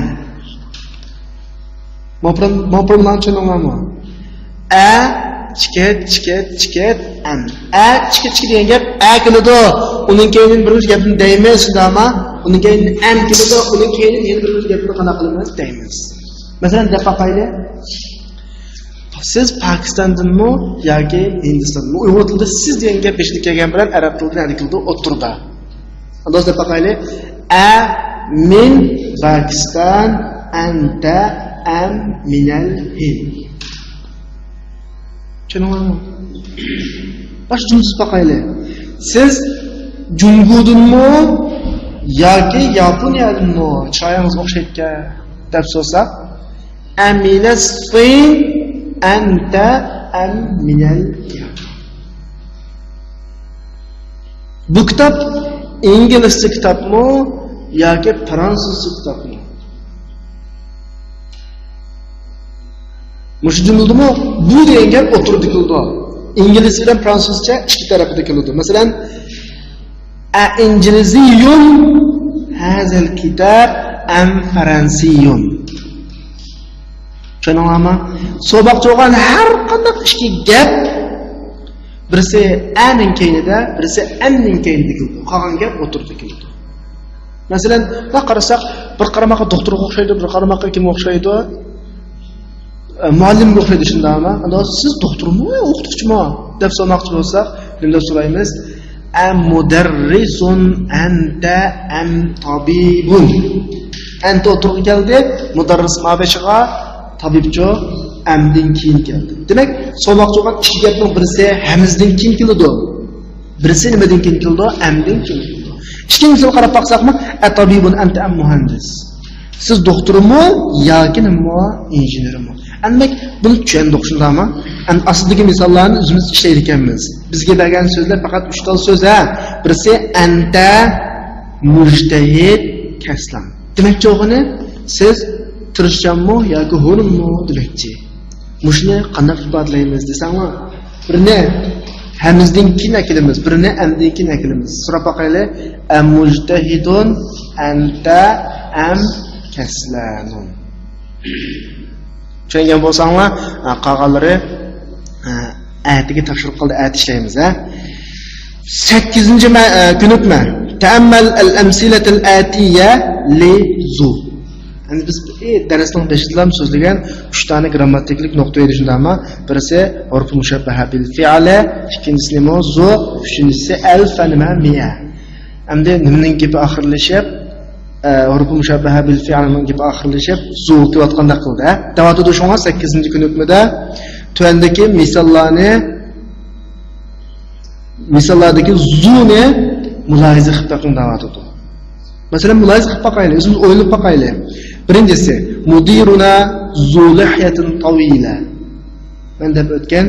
Moprimdan tushunamizmi? A chiket an. A chiket degan gap a keladi. Uning keyin bir gapni deymiz, shundami? Uning keyin an keladi, uning keyin yana bir gapni qana qilamiz deymiz. Masalan, dafaqayli siz Pokistondanmi yoki Hindistondanmi? Uyg'ur tilida siz degan gap beshlik kelgan bilan arab tilida nima qildi? O'tirdi. Andoz dafaqayli a min Pokiston anta am minal Hind. Tushuningizmi? Baş cümlesiz bakaylı. Siz Cumhudunmu yoki Yaponiyadunmu chiroyingiz o'xshayotga deb so'rsak, Aminas Sin anta am minal. Bu kitap İngilizce kitap mı yoki Fransızca kitap mı? Mush jumladimi bu degan gap o'tirdi kildi. İngiliz bilan Fransızca ikki tarafida kildi. Masalan, a injiliziyun hazal kitab am fransiyun. Tushunamizmi? So'boq bo'lgan har qanday ikki gap birisi aning keyinida, birisi amning keyinida kildi. Qolgan gap o'tirdi kildi. Masalan, qarasak, bir qaramaqa doktorga o'xshaydi, bir qaramaqa kimga o'xshaydi? Muallimga o'xshaydi shundaymi? Unda siz doktormi, o'qituvchimi deb so'ramoqchi bo'lsak, nima so'raymiz? Am mudarrisun anta am tabibun. Anta o'tirib keldi, mudarris ma'bashiga, tabibchi amdan keyin keldi. Demak, so'ramoqchi bo'lgan ikki gapning birisi hamizdan keyin keldi. Birisi nimadan keyin keldi? Amdan keyin keldi. Ikkinchisiga qarab baqsaqmi, atabibun anta am muhandis. Siz doktormi yoki nima injenermi? Demak, buni tushundik shundaymi? Aslidagi misollarni o'zimiz ishlaydi ekanmiz. Bizga bergan so'zlar faqat 3 ta so'z-a. Birisi anta mujtahid kaslam. Demakchi o'g'ini siz tirishchanmi yoki ho'nimmi demakchi. Mushni qanday ifodalaymiz desangmi? Birini hamizdan keyin akilimiz, birini amdan keyin akilimiz. So'rab boqaylik. Am mujtahidun anta am kaslamun. Tushungan bo'lsanglar, qolganlari ayatiga tafsir qildi, ayat ishlaymiz, ha. 8-ko'nikma. Ta'ammal al-amsilat al-atiyya li zu. Endi biz darsning 5-da so'zlagan 3 ta grammatiklik nuqta edi shundami? Birisi urf mushabbaha bil fi'li, ikkinchisi nima zu, uchinchisi alfa nima miya. Endi nimaning gapi oxirlashib urf mushabbaha bil fi'lning gapi oxirlashib zu deyotganda qildi. Davotida shunga 8-ko'nikmada tuandagi misollardagi zuni muloyiza qilib taqdim davotida. Masalan, muloyiza qilib boqaylik, o'zimiz o'ylab boqaylik. Birinchisi, mudiruna zu lihyatin tawila. Men deb o'tgan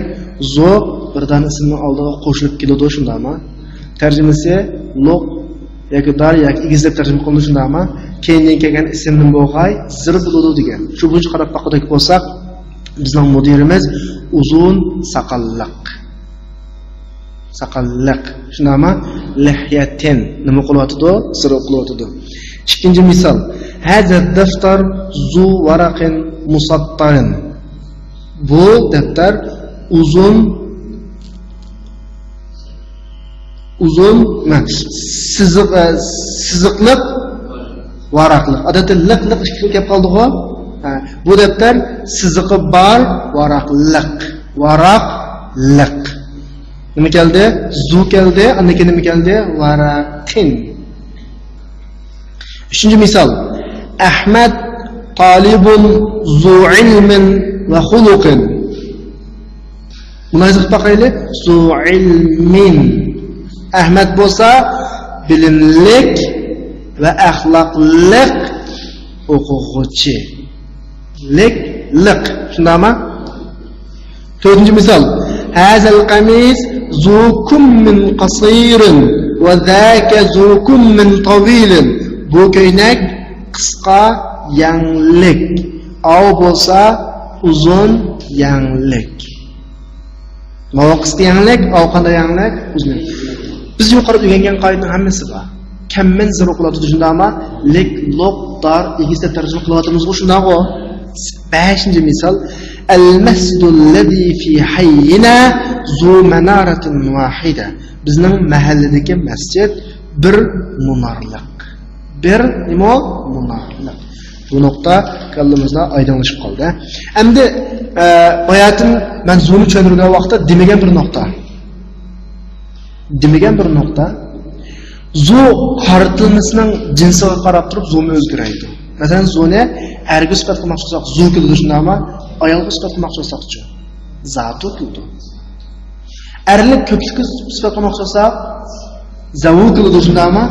zu birdan ismning oldiga qo'shilib keladi shundami? Tarjimasi luq yoki dar yoki igiz deb tarjima qilindi shundami? Keyindan kelgan ismning bo'g'ay zir bo'ladi degan. Shu bo'yicha qarab boqadigan bo'lsak, bizning mudirimiz uzun saqalliq. Saqalliq. Shundami? Lihyatin. Nima qilyotdi? Zir qilyotdi. Ikkinchi misol. Hada daftar zu waraqin musattarin. Bu daftar uzun siziqliq varaqliq. Odatda liq ikki kelib qoldi-ku. Bu daftar siziqi bor varaqliq. Varaqliq. Nima keldi? Zu keldi, andan keyin nima keldi? Waraqin. Üçüncü misal. Ahmad talibun zu ilmin ve hulukin. Buna yazıp bakaylık. Zu ilmin. Ahmad bolsa bilimlik ve ahlaklık okuğucu. Lik. Şunda mı? Dördüncü misal. Hazel kamis zu kummin qasirin ve zâke zu kummin tavilin. Bu köynek qisqa yanglik. Av bolsa uzun yanglik. Mava qisqa yanglik, av qanday yanglik? Uzun. Biz yuqorida o'rgangan qoidaning hammasi bor. Kammin zir o'qiladi shundami? Lik, loq, dar, egizda tarjima qilyapmiz shunday-ku. 5-chi misol. Al-masjidul ladhi fi hayyina zu manaratin wahida. Bizning mahalladagi masjid bir munarliq. Bir nima munarliq. Bu nokta kallamızda aydınlaşıp kaldı. Endi bayatin ben zuni tushuntirgan vaqtda demagan bir nokta. Zu qaritilmasining jinsiga qarab turib zuni o'zgaraydi. Masalan, zuni erga sifat qilmoqchi bo'lsak, zu keladi shundaymi? Ayolga sifat qilmoqchi bo'lsak-chi? Zatu keladi. Erlik köpçükü sıfatına okşasa zavul kılıdı şundama.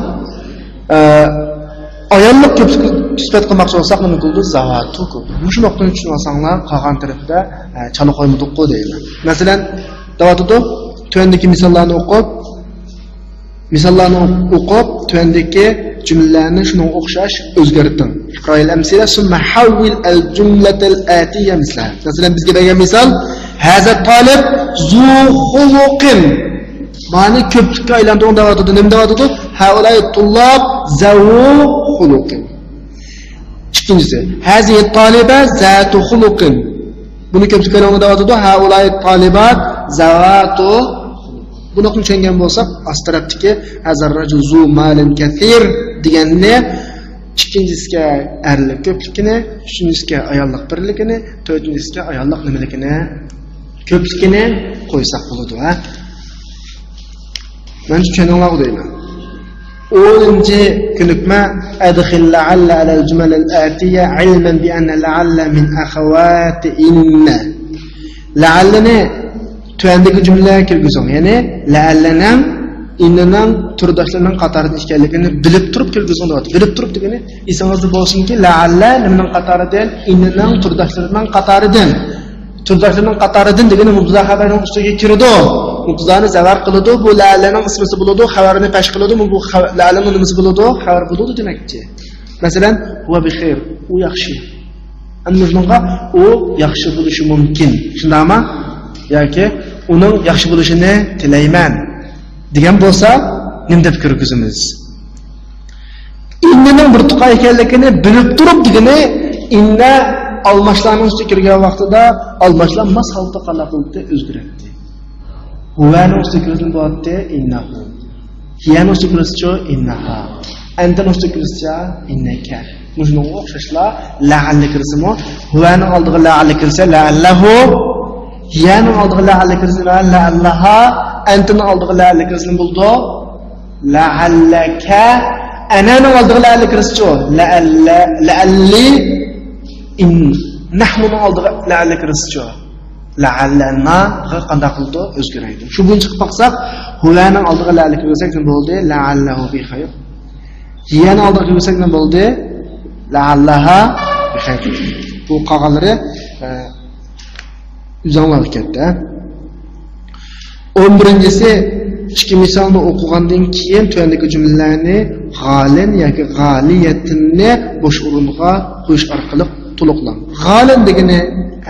Ayollik köpçükü sıfat qilmoqchi bo'lsak nima qildi? Zavatu qildi. Shu nuqtani tushunib olsanglar, qolgan tarafda chala qo'ymadik-ku deyman. Masalan, davotida tuvandagi misollarni o'qib, tuvandagi jumlalarni shunga o'xshash o'zgartirdim. Iqroil amsila summa hawil al-jumlatal atiya misla. Masalan, bizga bergan misol, haza talib zu xuluqin. Ma'ni ko'plikka aylantirgan davotida nima davotida? Haulay tullab zawu xuluqin. İkincisi, hazihi taliba zatu xuluqin. Bunu ko'plikka aylantirgan davotida haulay talibat zawatu. Buni tushungan bo'lsak, astarafdagi hazar rajul zu malin kathir deganni ikkinchisiga erlik ko'pligini, uchinchisiga ayollik birligini, to'rtinchisiga ayollik nimaligini, ko'pligini qo'ysak bo'ladi, ha? Men tushunganlar deyman. 10-chi ko'nikma adkhil la'alla ala al-jumal al-atiya ilman bi anna la'alla min akhawati inna. La'allani tuvandagi jumlaga kirgizing. Ya'ni la'allanan innanan turdoshlarining qatoridan ekanligini bilib turib kirgizing deyapti. Bilib turib degani esingizda bo'lsinki, la'alla nimaning qatoridan, innanan turdoshlarining qatoridan. Turdoshlarining qatoridan degani mubtada xabarning ustiga kirdi. Mubtadani zavar qiladi, bu la'allaning ismisi bo'ladi, xabarini pesh qiladi, bu la'allaning nimasi bo'ladi, xabar bo'ladi demakchi. Masalan, huwa bi khair, u yaxshi. Anmujnga u yaxshi bo'lishi mumkin. Shundaymi? Yoki uning yaxshi bo'lishini tilayman degan bo'lsa, nima deb kirgizamiz? Innaning bir tuqa ekanligini bilib turib degani, inna almashlarning ustiga kirgan vaqtida almashlar masalta qalaqildi o'zgaradi. Huvaning ustiga kirgan vaqtda innahu. Hiyaning ustiga kirsa innaha. Antaning ustiga kirsa innaka. Mujnun o'xshashlar la'alla kirsimi? Huvaning oldiga la'alla kirsa la'allahu. Hiyaning oldiga la'alla kirsa la'allaha. Antaning oldiga la'alla kirsa bo'ldi. La'allaka. Ananing oldiga la'alla kirsa la'alli. In nahnuning oldiga la'alla kirsa la'allana qanday qildi o'zgaraydi. Shu bo'yicha chiqib baqsak, huvaning oldiga la'alla kirsak nima bo'ldi? La'allahu bi khayr. Hiyaning oldiga kirsak nima bo'ldi? La'allaha bi khayr. Bu qolganlari uzanlar ketdi. 11-si ikki misolni o'qigandan keyin tuvandagi jumlalarni g'alin yoki g'aliyatinni bo'sh o'ringa qo'yish orqali to'liqlan. G'alin degani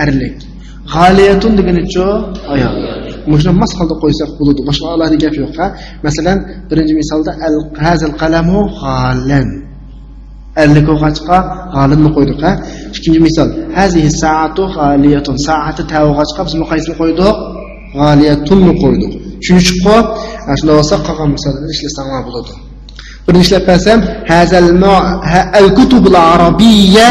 erlik. G'aliyatun degani-chi ayol. Mushuni masxalda qo'ysak bo'ladi. Boshqa alohida gap yo'q, ha? Masalan, birinchi misolda al-hazal qalamu g'alin. Erlik o'g'achqa g'alinni qo'ydik, ha? Ikkinchi misol, hazihi sa'atu g'aliyatun. Sa'ati ta'og'achqa biz qaysini qo'ydik? G'aliyatunni qo'ydik. Shuning uchun qo'yib, shunday bo'lsa qolgan misollarni ishlasam bo'ladi. Birinchi ishlab qolsam, hazal al-kutubul arabiyya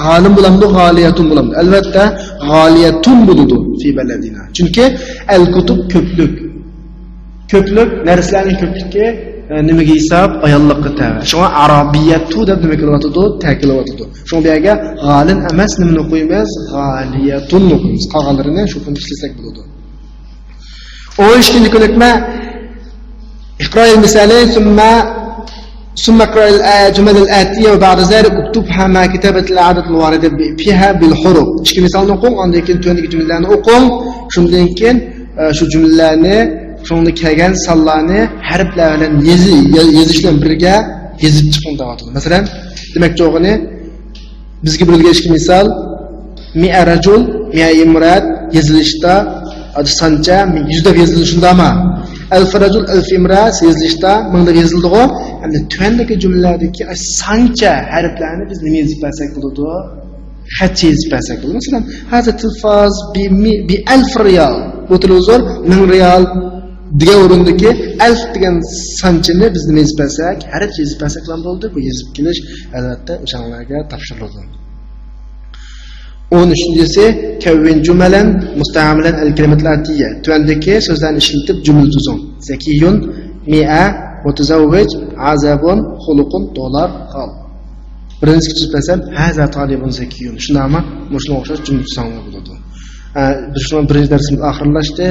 g'alim bo'lamdi, g'aliyatun bo'lamdi. Albatta, g'aliyatun bo'ladi fi baladina. Chunki al-kutub ko'plik. Ko'plik narsalarning ko'pligiga nimaga hisob? Ayollikqa tabi. Shunga arabiyatu deb nima qilyotdi? Ta'kidlayotdi. Shunga bu yerga g'alin emas, nimani qo'yamiz? G'aliyatun qo'yamiz. Qolganlarini shu kun ishlasak bo'ladi. 12-chi ko'nikma iqro'il misali ثم اقرأ الجمل الآتية وبعد ذلك اكتبها مع كتابة العدد الواردة فيها بالحروف. İki misalni o'qing, undan keyin tuvandagi jumlalarni o'qing. Shundan keyin shu jumlalarni, shunda kelgan sonlarni harflar bilan yozishdan birga yozib chiqing deyapti. Masalan, demakchi o'g'ini bizga berilgan ikki misol mi'a rajul, mi'a imrat yozilishda sancha 100 deb yozildi shundami? Alf rajul alf imrat yozilishda 1000 deb yozildi-ku. Endi tuvandagi jumlalardagi sancha harflarni biz nima yozib bersak bo'ladi? Xatcha yozib bersak bo'ladi. Masalan, hada tilfaz bi 1000 riyal. Bu televizor 1000 riyal degan o'rindagi alf degan sanchani biz nima yozib bersak, harf yozib bersak ham bo'ldi. Bu yozib kelish albatta o'shalarga topshiriladi. 13-si kavvin jumalan musta'milan al-kalimatul atiyya. Tuvandagi so'zlarni ishlatib jumla tuzing. Zakiyun mi'a mutazawwij azabun xuluqun dolar qal. Birinchi tushunasam haza talibun zakiyun. Shunami? Mushuna o'xshash jumla tuzing bo'ladi. Biz shuni birinchi darsimiz oxirlashdi.